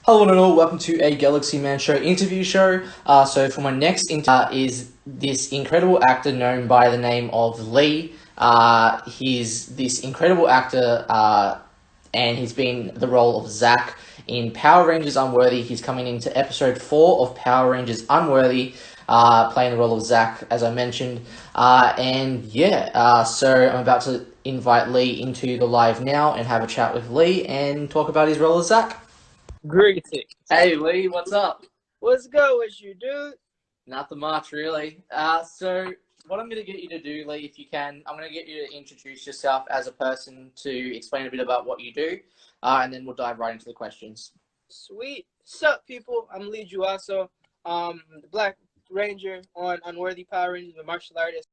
Hello and all, welcome to a Galaxy Man Show interview show. So for my next interview is this incredible actor known by the name of Lee. He's this incredible actor, and he's been the role of Zack in Power Rangers Unworthy. He's coming into episode 4 of Power Rangers Unworthy, playing the role of Zack, as I mentioned. So I'm about to invite Lee into the live now and have a chat with Lee and talk about his role as Zack. Greetings. Hey Lee, what's up? What's good with you, dude? Nothing much, really. So what I'm going to get you to do, Lee, if you can, I'm going to get you to introduce yourself as a person, to explain a bit about what you do, and then we'll dive right into the questions. Sweet. Sup, people? I'm Lee Juaso, the Black Ranger on Unworthy Power Rangers, the martial artist,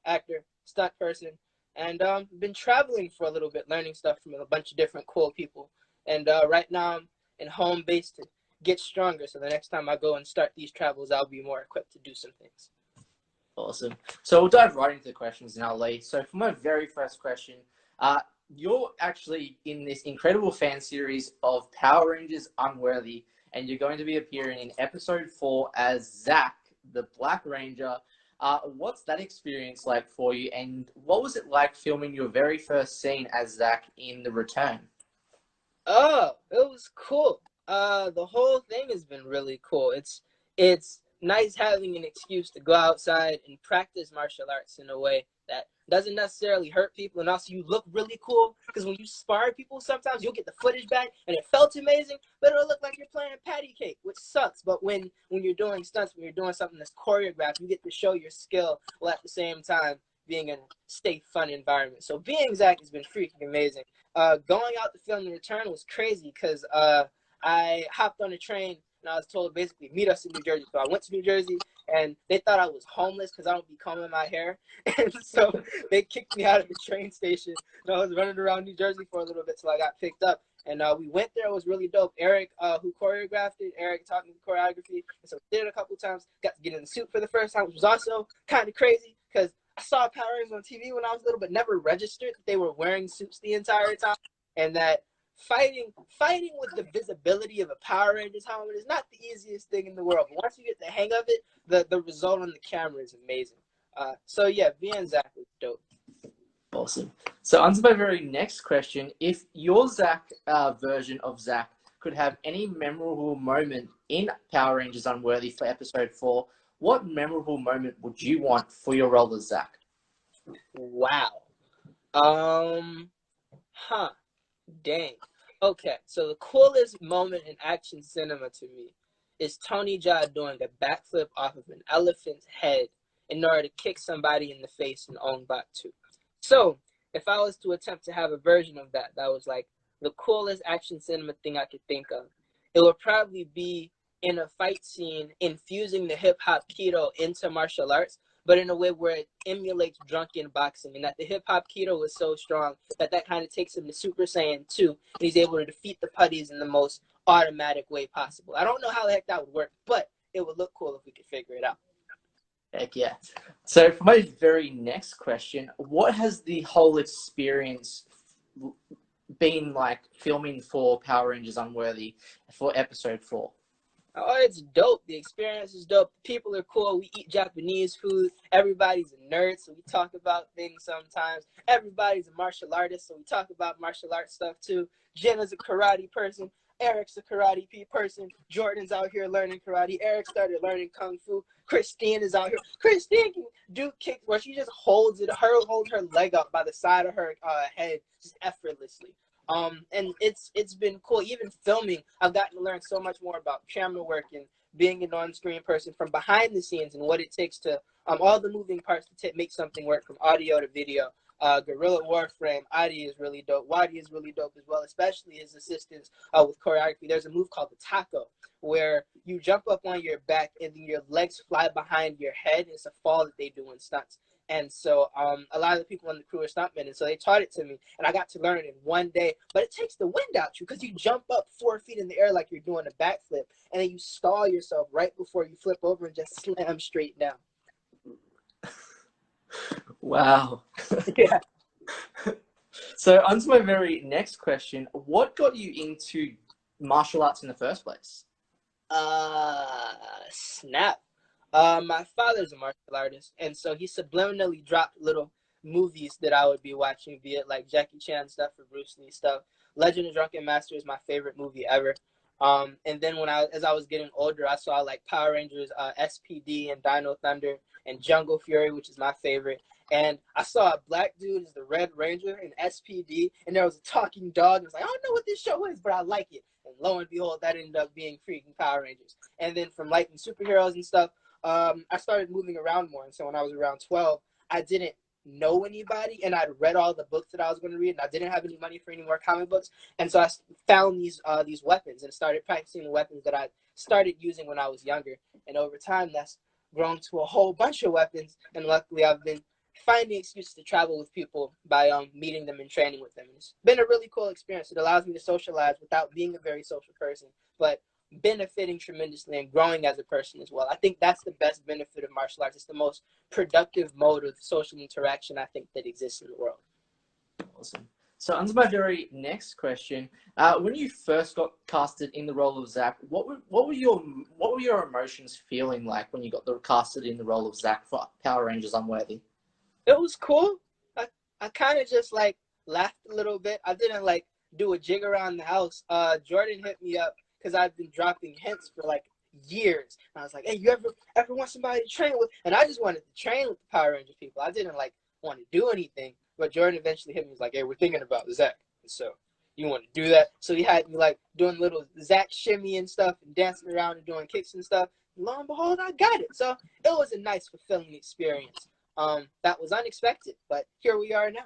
actor, stunt person, and been traveling for a little bit, learning stuff from a bunch of different cool people. And right now I'm in home base to get stronger, so the next time I go and start these travels, I'll be more equipped to do some things. Awesome. So we'll dive right into the questions now, Lee. So for my very first question, you're actually in this incredible fan series of Power Rangers Unworthy, and you're going to be appearing in episode 4 as Zack, the Black Ranger. What's that experience like for you, and what was it like filming your very first scene as Zack in The Return? Oh, it was cool. The whole thing has been really cool. It's nice having an excuse to go outside and practice martial arts in a way that doesn't necessarily hurt people, and also you look really cool, because when you spar people, sometimes you'll get the footage back and it felt amazing, but it'll look like you're playing patty cake, which sucks. But when you're doing stunts, when you're doing something that's choreographed, you get to show your skill while at the same time being in a safe, fun environment. So being Zack has been freaking amazing. Going out to film The Return was crazy because I hopped on a train and I was told basically meet us in New Jersey. So I went to New Jersey and they thought I was homeless because I don't be combing my hair. And so they kicked me out of the train station. And I was running around New Jersey for a little bit till I got picked up. And we went there. It was really dope. Eric, who choreographed it, Eric taught me the choreography. And so we did it a couple times. Got to get in the suit for the first time, which was also kind of crazy because I saw Power Rangers on TV when I was little, but never registered that they were wearing suits the entire time, and that fighting with the visibility of a Power Rangers helmet is not the easiest thing in the world. But once you get the hang of it, the result on the camera is amazing. So yeah, being Zack was dope. Awesome. So on to my very next question. If your Zack version of Zack could have any memorable moment in Power Rangers Unworthy for episode 4, what memorable moment would you want for your role as Zack? Wow. Huh. Dang. Okay, so the coolest moment in action cinema to me is Tony Jaa doing a backflip off of an elephant's head in order to kick somebody in the face in Ong Bak 2. So, if I was to attempt to have a version of that, that was like the coolest action cinema thing I could think of, it would probably be in a fight scene infusing the hip hop keto into martial arts, but in a way where it emulates drunken boxing, and that the hip hop keto is so strong that kind of takes him to Super Saiyan 2, and he's able to defeat the putties in the most automatic way possible. I don't know how the heck that would work, but it would look cool if we could figure it out. Heck yeah. So for my very next question, what has the whole experience been like filming for Power Rangers Unworthy for episode 4? Oh, it's dope. The experience is dope. The people are cool. We eat Japanese food. Everybody's a nerd, so we talk about things sometimes. Everybody's a martial artist, so we talk about martial arts stuff too. Jenna's a karate person. Eric's a karate person. Jordan's out here learning karate. Eric started learning kung fu. Christine is out here. Christine can do kicks where she just holds her leg up by the side of her head just effortlessly. And it's been cool. Even filming, I've gotten to learn so much more about camera work and being an on-screen person from behind the scenes and what it takes to all the moving parts to make something work, from audio to video. Gorilla Warframe, Adi is really dope. Wadi is really dope as well, especially his assistance with choreography. There's a move called the taco, where you jump up on your back and then your legs fly behind your head. It's a fall that they do in stunts. And so a lot of the people on the crew are stuntmen, and so they taught it to me, and I got to learn it in one day. But it takes the wind out you, because you jump up 4 feet in the air like you're doing a backflip, and then you stall yourself right before you flip over and just slam straight down. Wow. Yeah. So on to my very next question. What got you into martial arts in the first place? Snap. My father's a martial artist, and so he subliminally dropped little movies that I would be watching, be it like Jackie Chan stuff or Bruce Lee stuff. Legend of Drunken Master is my favorite movie ever. And then as I was getting older, I saw like Power Rangers, SPD, and Dino Thunder, and Jungle Fury, which is my favorite. And I saw a black dude as the Red Ranger in SPD, and there was a talking dog. And I was like, I don't know what this show is, but I like it. And lo and behold, that ended up being freaking Power Rangers. And then from liking superheroes and stuff, I started moving around more. And so when I was around 12, I didn't know anybody, and I'd read all the books that I was going to read, and I didn't have any money for any more comic books. And so I found these weapons and started practicing the weapons that I started using when I was younger. And over time, that's grown to a whole bunch of weapons. And luckily, I've been finding excuses to travel with people by meeting them and training with them. And it's been a really cool experience. It allows me to socialize without being a very social person, but benefiting tremendously and growing as a person as well. I think that's the best benefit of martial arts. It's the most productive mode of social interaction I think that exists in the world. Awesome. So on to my very next question. When you first got casted in the role of Zack, what were your emotions feeling like when you got casted in the role of Zack for Power Rangers Unworthy? It was cool. I kind of just like laughed a little bit. I didn't like do a jig around the house. Jordan hit me up because I've been dropping hints for like years. And I was like, hey, you ever want somebody to train with? And I just wanted to train with the Power Rangers people. I didn't like want to do anything. But Jordan eventually hit me. He was like, hey, we're thinking about Zack. And so you want to do that? So he had me like doing little Zack shimmy and stuff and dancing around and doing kicks and stuff. And lo and behold, I got it. So it was a nice, fulfilling experience. That was unexpected, but here we are now.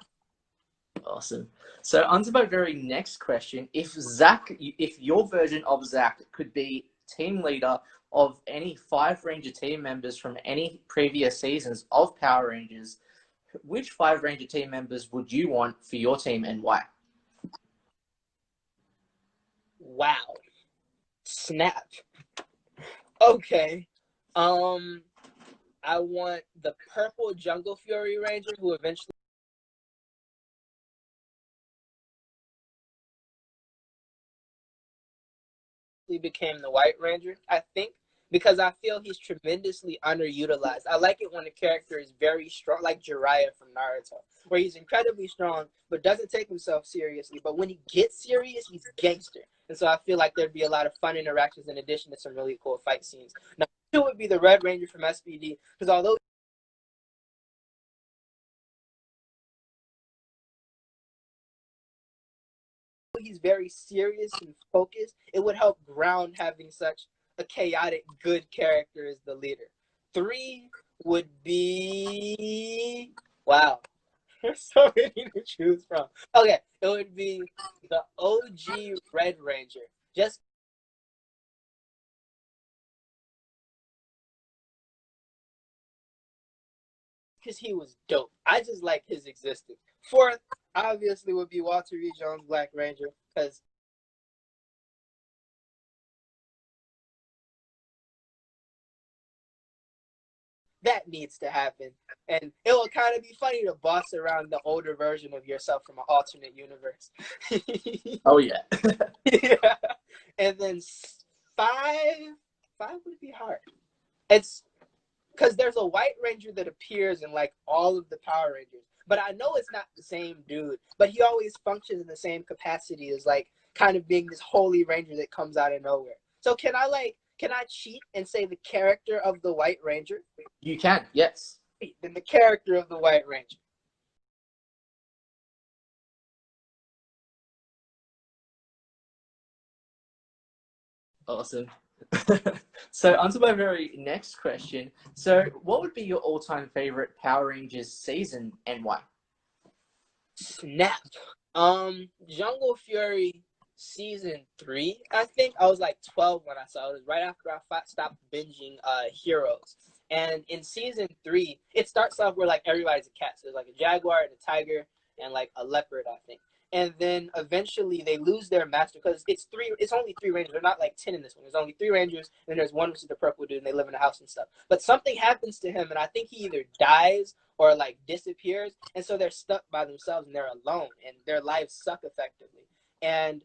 Awesome. So on to my very next question. If your version of Zack could be team leader of any 5 Ranger team members from any previous seasons of Power Rangers, which 5 Ranger team members would you want for your team and why? Wow. Snap. Okay. I want the purple Jungle Fury Ranger who eventually became the White Ranger, I think, because I feel he's tremendously underutilized. I like it when a character is very strong, like Jiraiya from Naruto, where he's incredibly strong but doesn't take himself seriously. But when he gets serious, he's gangster. And so I feel like there'd be a lot of fun interactions in addition to some really cool fight scenes. Now, 2 would be the Red Ranger from SPD, because although he's very serious and focused, it would help ground having such a chaotic, good character as the leader. 3 would be wow. There's so many to choose from. Okay, it would be the OG Red Ranger. Just because he was dope. I just like his existence. 4th, obviously, would be Walter E. Jones, Black Ranger, because that needs to happen. And it will kind of be funny to boss around the older version of yourself from an alternate universe. Oh, yeah. Yeah. And then 5 would be hard. It's because there's a White Ranger that appears in like all of the Power Rangers, but I know it's not the same dude, but he always functions in the same capacity as like kind of being this holy ranger that comes out of nowhere. So can I cheat and say the character of the White Ranger? You can, yes. Then the character of the White Ranger. Awesome. So on to my very next question. So what would be your all-time favorite Power Rangers season and why? Snap. Jungle Fury season 3. I think I was like 12 when I saw it. It was right after I stopped binging Heroes. And in season 3, it starts off where like everybody's a cat. So there's like a jaguar and a tiger and like a leopard, I think. And then eventually they lose their master because it's only 3 rangers. They're not like 10 in this one. There's only 3 rangers, and there's one which is the purple dude, and they live in a house and stuff. But something happens to him, and I think he either dies or like disappears, and so they're stuck by themselves and they're alone and their lives suck effectively. And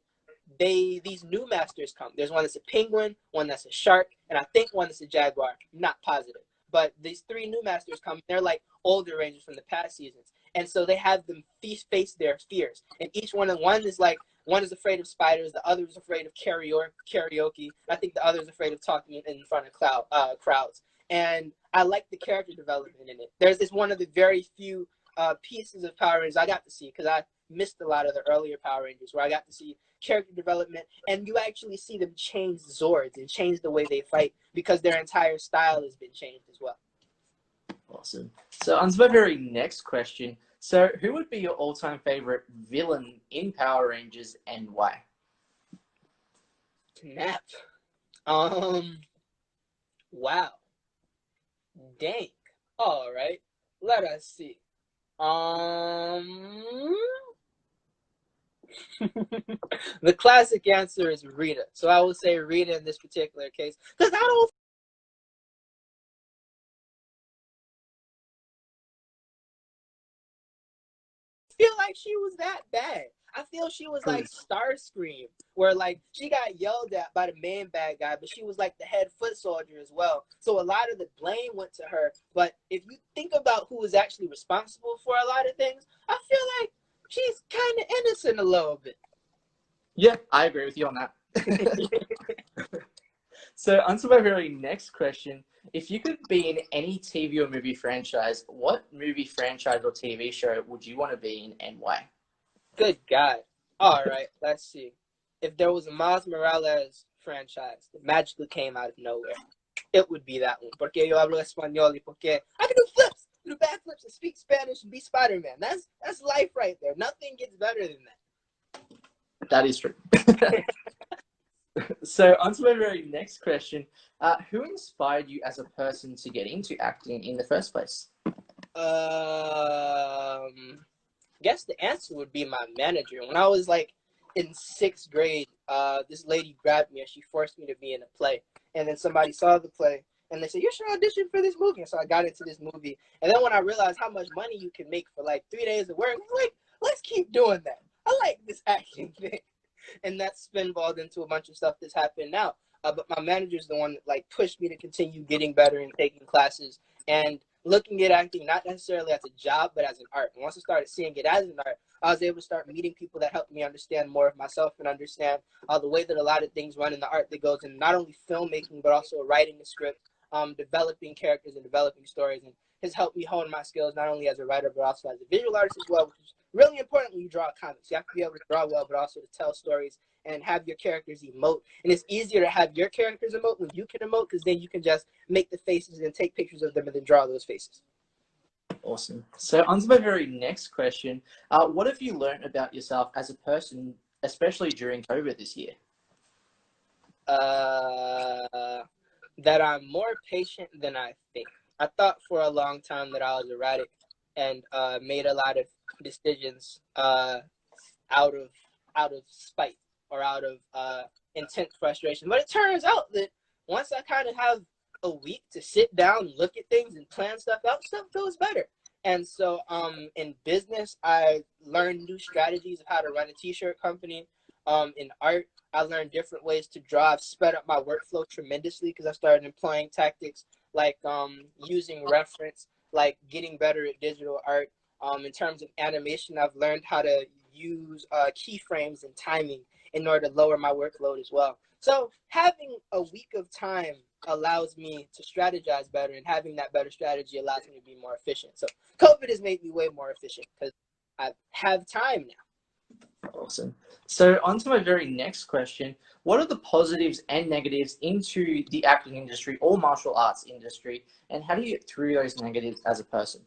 these new masters come. There's one that's a penguin, one that's a shark, and I think one that's a jaguar. I'm not positive. But these three new masters come. They're like older rangers from the past seasons, and so they have them face their fears. And each one is like, one is afraid of spiders, the other is afraid of karaoke. I think the other is afraid of talking in front of crowds. And I like the character development in it. It's one of the very few pieces of Power Rangers I got to see, because I missed a lot of the earlier Power Rangers where I got to see character development, and you actually see them change Zords and change the way they fight because their entire style has been changed as well. Awesome. So on to my very next question. So who would be your all-time favorite villain in Power Rangers and why? Snap. Wow. Dang. All right. Let us see. The classic answer is Rita. So I will say Rita in this particular case, because I don't feel like she was that bad. I feel she was like Starscream, where like she got yelled at by the main bad guy, but she was like the head foot soldier as well. So a lot of the blame went to her. But if you think about who was actually responsible for a lot of things, I feel like she's kind of innocent a little bit. Yeah, I agree with you on that. So on to my very next question. If you could be in any TV or movie franchise, what movie franchise or TV show would you want to be in and why? Good God. All right, let's see. If there was a Miles Morales franchise that magically came out of nowhere, it would be that one. Porque yo hablo español y porque I can do flips, do backflips, and speak Spanish and be Spider-Man. That's life right there. Nothing gets better than that. That is true. So on to my very next question. Who inspired you as a person to get into acting in the first place? Guess the answer would be my manager. When I was like in 6th grade, this lady grabbed me and she forced me to be in a play. And then somebody saw the play and they said, "You should audition for this movie." And so I got into this movie. And then when I realized how much money you can make for like 3 days of work, I was like, let's keep doing that. I like this acting thing. And that's spinballed into a bunch of stuff that's happened now. But my manager's the one that like pushed me to continue getting better and taking classes and looking at acting not necessarily as a job, but as an art. And once I started seeing it as an art, I was able to start meeting people that helped me understand more of myself and understand the way that a lot of things run in the art that goes in not only filmmaking, but also writing the script, developing characters and developing stories, and has helped me hone my skills not only as a writer, but also as a visual artist as well, which is really important when you draw comics. You have to be able to draw well, but also to tell stories and have your characters emote. And it's easier to have your characters emote when you can emote, because then you can just make the faces and take pictures of them and then draw those faces. Awesome. So on to my very next question. What have you learned about yourself as a person, especially during COVID this year? That I'm more patient than I think. I thought for a long time that I was erratic and made a lot of decisions out of spite or out of intense frustration. But it turns out that once I kind of have a week to sit down, look at things, and plan stuff out, stuff goes better. And so in business, I learned new strategies of how to run a t-shirt company. In art, I learned different ways to draw. I've sped up my workflow tremendously because I started employing tactics like using reference, like getting better at digital art. In terms of animation, I've learned how to use keyframes and timing in order to lower my workload as well. So having a week of time allows me to strategize better, and having that better strategy allows me to be more efficient. So COVID has made me way more efficient because I have time now. Awesome. So on to my very next question. What are the positives and negatives into the acting industry or martial arts industry, and how do you get through those negatives as a person?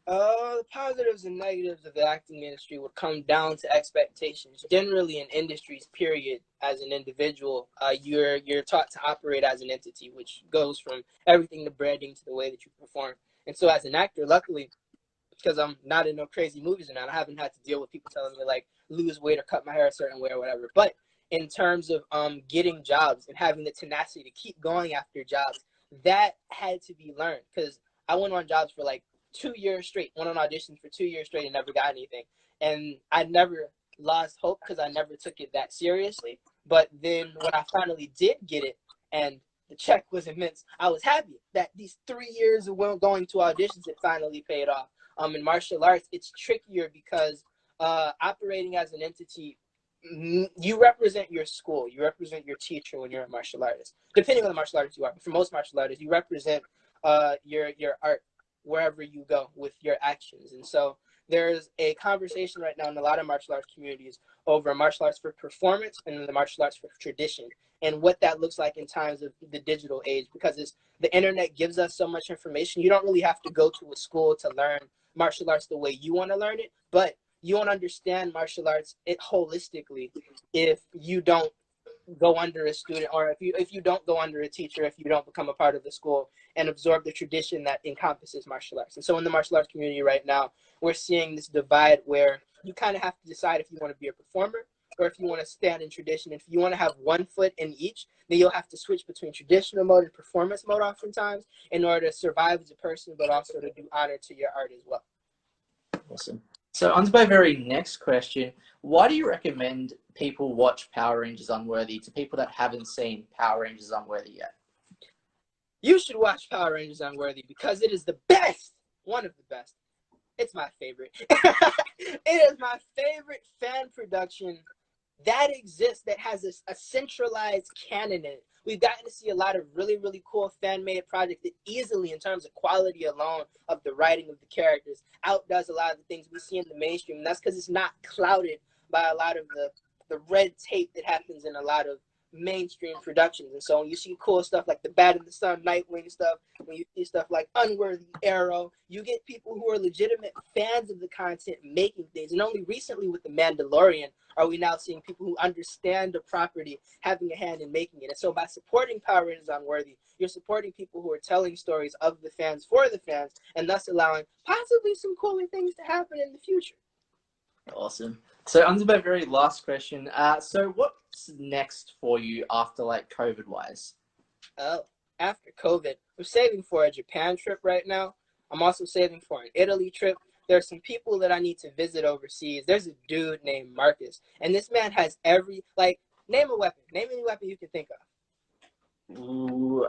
The positives and negatives of the acting industry would come down to expectations. Generally, in industries, period, as an individual, you're taught to operate as an entity, which goes from everything to branding to the way that you perform. And so, as an actor, luckily, because I'm not in no crazy movies and I haven't had to deal with people telling me like lose weight or cut my hair a certain way or whatever. But in terms of getting jobs and having the tenacity to keep going after jobs, that had to be learned, because I went on jobs for like 2 years straight, went on auditions for 2 years straight and never got anything. And I never lost hope because I never took it that seriously. But then when I finally did get it and the check was immense, I was happy that these 3 years of going to auditions, it finally paid off. In martial arts, it's trickier because operating as an entity, you represent your school, you represent your teacher when you're a martial artist, depending on the martial artist you are. But for most martial artists, you represent your art wherever you go with your actions. And so there's a conversation right now in a lot of martial arts communities over martial arts for performance and the martial arts for tradition, and what that looks like in times of the digital age, because the internet gives us so much information. You don't really have to go to a school to learn martial arts the way you want to learn it, but you won't understand martial arts holistically if you don't go under a student, or if you don't go under a teacher, if you don't become a part of the school and absorb the tradition that encompasses martial arts. And so in the martial arts community right now, we're seeing this divide where you kind of have to decide if you want to be a performer or if you want to stand in tradition. If you want to have one foot in each, then you'll have to switch between traditional mode and performance mode oftentimes in order to survive as a person, but also to do honor to your art as well. Awesome. So on to my very next question. Why do you recommend people watch Power Rangers Unworthy to people that haven't seen Power Rangers Unworthy yet? You should watch Power Rangers Unworthy because it is the best, one of the best. It's my favorite. It is my favorite fan production that exists, that has a centralized canon in it. We've gotten to see a lot of really, really cool fan-made projects that easily, in terms of quality alone of the writing of the characters, outdoes a lot of the things we see in the mainstream. And that's because it's not clouded by a lot of the red tape that happens in a lot of mainstream productions. And so when you see cool stuff like the Bat in the Sun, Nightwing stuff, when you see stuff like Unworthy, Arrow, you get people who are legitimate fans of the content making things. And only recently with The Mandalorian are we now seeing people who understand the property having a hand in making it. And so by supporting Power Rangers Unworthy, you're supporting people who are telling stories of the fans for the fans, and thus allowing possibly some cooler things to happen in the future. Awesome. So on to my very last question. So what's next for you after, like, COVID-wise? Oh, after COVID, I'm saving for a Japan trip right now. I'm also saving for an Italy trip. There's some people that I need to visit overseas. There's a dude named Marcus, and this man has name a weapon. Name any weapon you can think of. Ooh,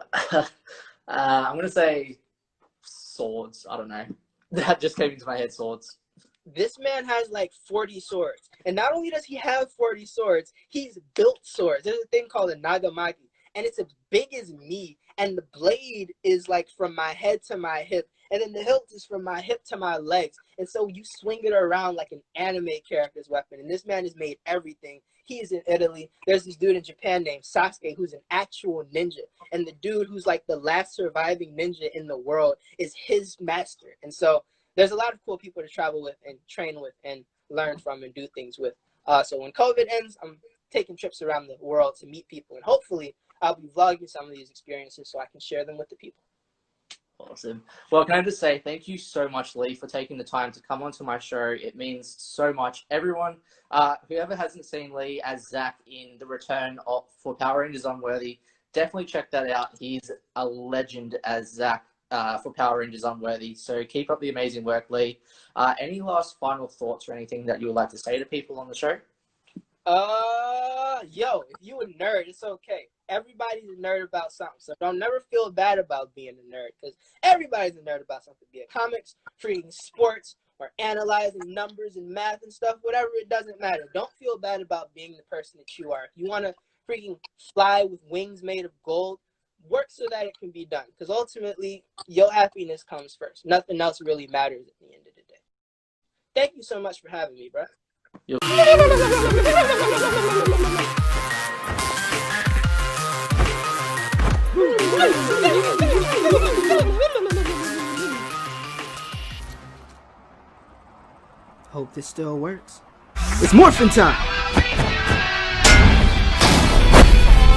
I'm going to say swords. I don't know. That just came into my head, swords. This man has like 40 swords. And not only does he have 40 swords, he's built swords. There's a thing called a nagamaki, and it's as big as me. And the blade is like from my head to my hip, and then the hilt is from my hip to my legs. And so you swing it around like an anime character's weapon. And this man has made everything. He's in Italy. There's this dude in Japan named Sasuke who's an actual ninja. And the dude who's like the last surviving ninja in the world is his master. And so there's a lot of cool people to travel with and train with and learn from and do things with. So when COVID ends, I'm taking trips around the world to meet people. And hopefully I'll be vlogging some of these experiences so I can share them with the people. Awesome. Well, can I just say thank you so much, Lee, for taking the time to come onto my show. It means so much. Everyone, whoever hasn't seen Lee as Zach in the return for Power Rangers Unworthy, definitely check that out. He's a legend as Zach for Power Rangers Unworthy. So keep up the amazing work, Lee. Any last final thoughts or anything that you would like to say to people on the show? Yo, if you a nerd, it's okay. Everybody's a nerd about something, so don't never feel bad about being a nerd, because everybody's a nerd about something, be it comics, freaking sports, or analyzing numbers and math and stuff, whatever, it doesn't matter. Don't feel bad about being the person that you are. If you want to freaking fly with wings made of gold, work so that it can be done, because ultimately, your happiness comes first. Nothing else really matters at the end of the day. Thank you so much for having me, bro. Hope this still works. It's morphin' time!